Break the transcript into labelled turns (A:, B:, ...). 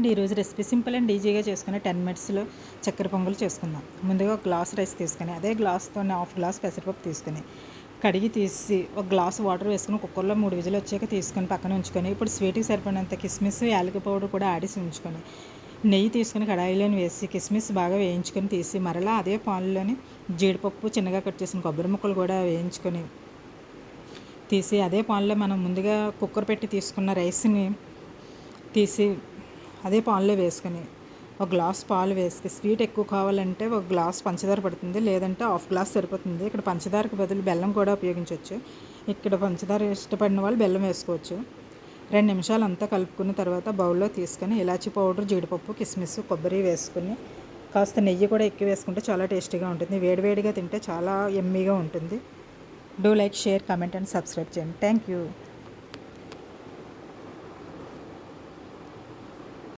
A: ఈరోజు recipe simple and ఈజీగా చేసుకుని 10 మినిట్స్లో చక్కెర పొంగల్ చేసుకుందాం. ముందుగా ఒక గ్లాస్ రైస్ తీసుకొని అదే గ్లాస్తో హాఫ్ గ్లాస్ పెసరపప్పు తీసుకొని కడిగి తీసి ఒక గ్లాస్ వాటర్ వేసుకుని కుక్కర్లో 3 విజిల్ వచ్చాక తీసుకొని పక్కన ఉంచుకొని ఇప్పుడు స్వీట్కి సరిపడినంత కిస్మిస్ యాలకి పౌడర్ కూడా ఆడిసి ఉంచుకొని నెయ్యి తీసుకుని కడాయిలోని వేసి కిస్మిస్ బాగా వేయించుకొని తీసి మరలా అదే పాన్లోని జీడిపప్పు చిన్నగా కట్ చేసిన కొబ్బరి ముక్కలు కూడా వేయించుకొని తీసి అదే పాన్లో మనం ముందుగా కుక్కర్ పెట్టి తీసుకున్న రైస్ని తీసి అదే పాన్లో వేసుకొని ఒక గ్లాస్ పాలు వేసుకొని స్వీట్ ఎక్కువ కావాలంటే ఒక గ్లాస్ పంచదార పడుతుంది, లేదంటే హాఫ్ గ్లాస్ సరిపోతుంది. ఇక్కడ పంచదారకు బదులు బెల్లం కూడా ఉపయోగించవచ్చు. ఇక్కడ పంచదార ఇష్టపడిన వాళ్ళు బెల్లం వేసుకోవచ్చు. 2 నిమిషాలు అంతా కలుపుకున్న తర్వాత బౌల్లో తీసుకొని ఇలాచీ పౌడర్, జీడిపప్పు, కిస్మిస్, కొబ్బరి వేసుకుని కాస్త నెయ్యి కూడా ఎక్కువ వేసుకుంటే చాలా టేస్టీగా ఉంటుంది. వేడివేడిగా తింటే చాలా యమ్మీగా ఉంటుంది. Do like, share, comment and subscribe చేయండి. Thank you.